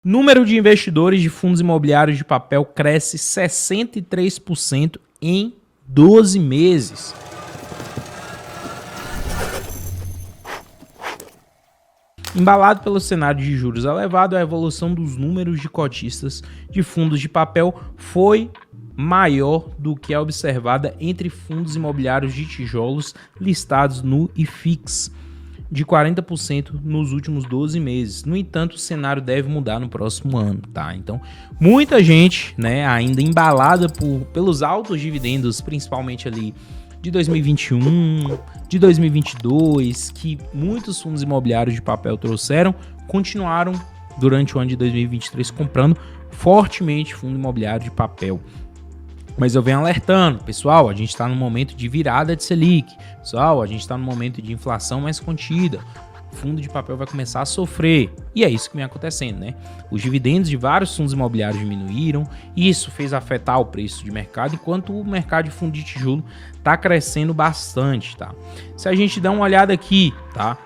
Número de investidores de fundos imobiliários de papel cresce 63% em 12 meses. Embalado pelo cenário de juros elevado, a evolução dos números de cotistas de fundos de papel foi maior do que a observada entre fundos imobiliários de tijolos listados no IFIX, de 40% nos últimos 12 meses. No entanto, o cenário deve mudar no próximo ano, tá? Então, muita gente, né, ainda embalada pelos altos dividendos, principalmente ali de 2021, de 2022, que muitos fundos imobiliários de papel trouxeram, continuaram durante o ano de 2023 comprando fortemente fundo imobiliário de papel. Mas eu venho alertando, pessoal, a gente está no momento de virada de Selic, pessoal, a gente está no momento de inflação mais contida, o fundo de papel vai começar a sofrer, e é isso que vem acontecendo, né? Os dividendos de vários fundos imobiliários diminuíram, e isso fez afetar o preço de mercado, enquanto o mercado de fundo de tijolo está crescendo bastante, tá? Se a gente dá uma olhada aqui, tá?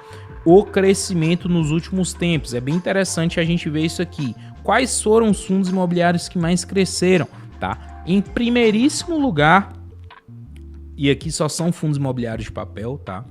O crescimento nos últimos tempos, é bem interessante a gente ver isso aqui. Quais foram os fundos imobiliários que mais cresceram, tá? Em primeiríssimo lugar, e aqui só são fundos imobiliários de papel, tá?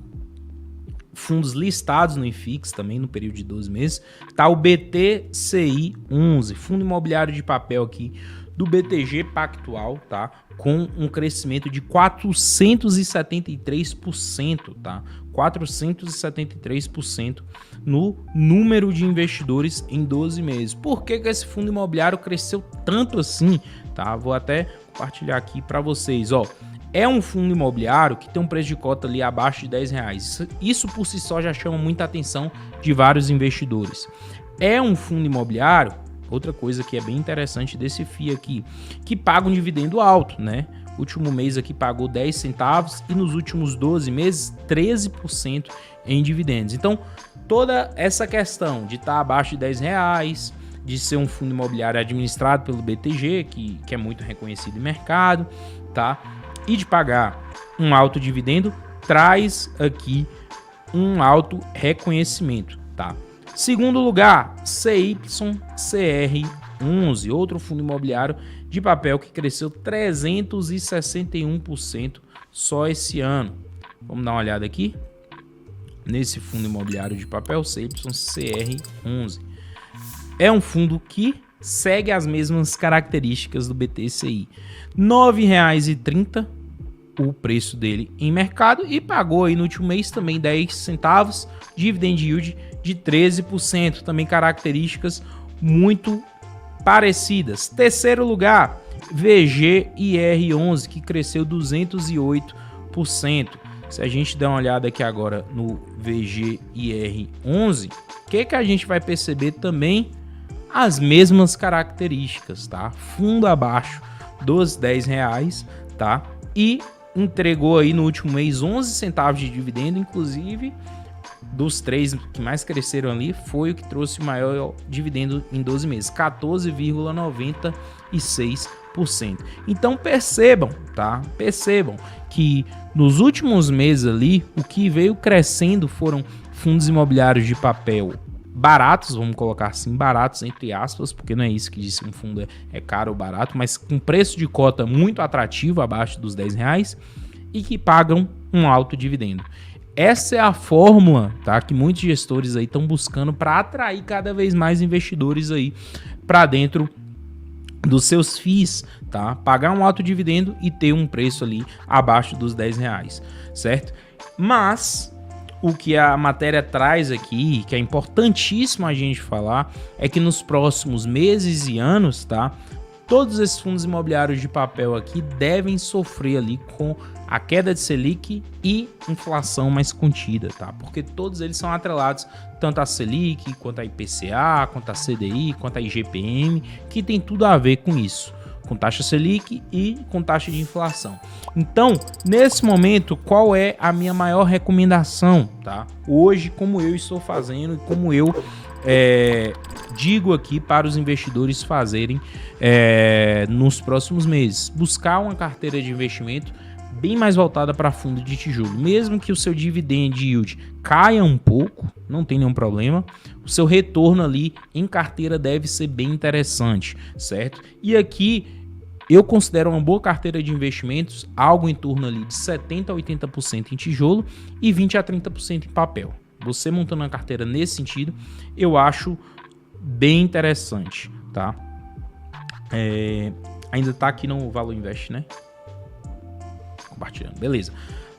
Fundos listados no IFIX também no período de 12 meses, tá o BTCI 11, fundo imobiliário de papel aqui do BTG Pactual, tá? Com um crescimento de 473%, tá? 473% no número de investidores em 12 meses. Por que esse fundo imobiliário cresceu tanto assim? Tá? Vou até compartilhar aqui para vocês, ó. É um fundo imobiliário que tem um preço de cota ali abaixo de R$10. Isso por si só já chama muita atenção de vários investidores. É um fundo imobiliário, outra coisa que é bem interessante desse FII aqui, que paga um dividendo alto, né? O último mês aqui pagou 10 centavos e nos últimos 12 meses 13% em dividendos. Então, toda essa questão de estar abaixo de R$10, de ser um fundo imobiliário administrado pelo BTG, que é muito reconhecido em mercado, tá? E de pagar um alto dividendo, traz aqui um alto reconhecimento, tá? Segundo lugar, CYCR11, outro fundo imobiliário de papel que cresceu 361% só esse ano. Vamos dar uma olhada aqui nesse fundo imobiliário de papel, CYCR11. É um fundo que segue as mesmas características do BTCI. R$ 9,30 o preço dele em mercado e pagou aí no último mês também 10 centavos, dividend yield de 13%, também características muito parecidas. Terceiro lugar, VGIR11, que cresceu 208%. Se a gente der uma olhada aqui agora no VGIR11, o que a gente vai perceber também? As mesmas características, tá? Fundo abaixo dos R$10, tá? E entregou aí no último mês 11 centavos de dividendo, inclusive dos três que mais cresceram ali, foi o que trouxe o maior dividendo em 12 meses, 14,96%. Então percebam, tá? Percebam que nos últimos meses ali, o que veio crescendo foram fundos imobiliários de papel baratos, vamos colocar assim, baratos entre aspas, porque não é isso que diz que um fundo é caro ou barato, mas com preço de cota muito atrativo, abaixo dos R$10, e que pagam um alto dividendo. Essa é a fórmula, tá, que muitos gestores aí estão buscando para atrair cada vez mais investidores aí para dentro dos seus FIIs, tá? Pagar um alto dividendo e ter um preço ali abaixo dos R$10, certo? Mas o que a matéria traz aqui, que é importantíssimo a gente falar, é que nos próximos meses e anos, tá? Todos esses fundos imobiliários de papel aqui devem sofrer ali com a queda de Selic e inflação mais contida, tá? Porque todos eles são atrelados tanto à Selic, quanto à IPCA, quanto à CDI, quanto à IGPM, que tem tudo a ver com isso, com taxa Selic e com taxa de inflação. Então, nesse momento, qual é a minha maior recomendação, tá? Hoje, como eu estou fazendo e como eu digo aqui para os investidores fazerem nos próximos meses, buscar uma carteira de investimento bem mais voltada para fundo de tijolo. Mesmo que o seu dividend yield caia um pouco, não tem nenhum problema, o seu retorno ali em carteira deve ser bem interessante, certo? E aqui eu considero uma boa carteira de investimentos algo em torno ali de 70% a 80% em tijolo e 20% a 30% em papel. Você montando uma carteira nesse sentido, eu acho bem interessante, tá? Ainda tá aqui no Valor Invest, né? Compartilhando, beleza.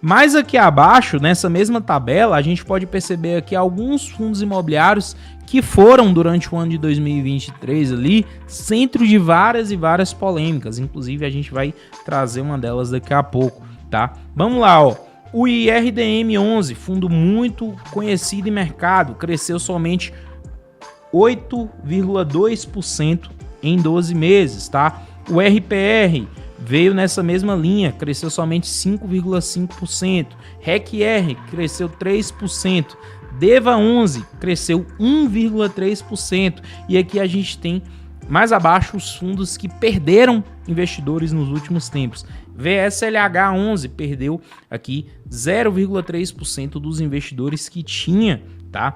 Mas aqui abaixo, nessa mesma tabela, a gente pode perceber aqui alguns fundos imobiliários que foram, durante o ano de 2023 ali, centro de várias e várias polêmicas. Inclusive, a gente vai trazer uma delas daqui a pouco, tá? Vamos lá, ó. O IRDM11, fundo muito conhecido em mercado, cresceu somente 8,2% em 12 meses, tá? O RPR veio nessa mesma linha, cresceu somente 5,5%. REC-R cresceu 3%. DEVA11 cresceu 1,3%. E aqui a gente tem mais abaixo os fundos que perderam investidores nos últimos tempos. VSLH11 perdeu aqui 0,3% dos investidores que tinha, tá?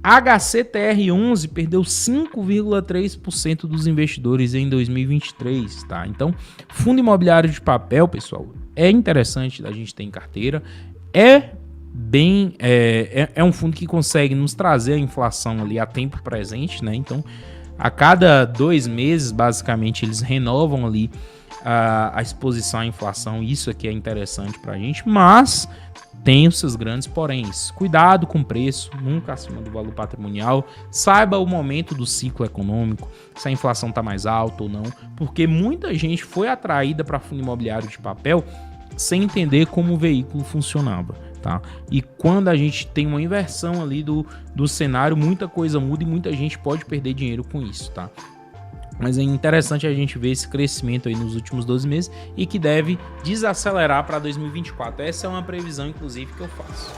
HCTR11 perdeu 5,3% dos investidores em 2023, tá? Então, fundo imobiliário de papel, pessoal, é interessante da gente ter em carteira, é um fundo que consegue nos trazer a inflação ali a tempo presente, né? Então, a cada 2 meses, basicamente, eles renovam ali a exposição à inflação. Isso aqui é interessante pra gente, mas tem os seus grandes poréns. Cuidado com o preço, nunca acima do valor patrimonial. Saiba o momento do ciclo econômico, se a inflação está mais alta ou não, porque muita gente foi atraída para fundo imobiliário de papel sem entender como o veículo funcionava, tá? E quando a gente tem uma inversão ali do cenário, muita coisa muda e muita gente pode perder dinheiro com isso, tá? Mas é interessante a gente ver esse crescimento aí nos últimos 12 meses e que deve desacelerar para 2024. Essa é uma previsão, inclusive, que eu faço.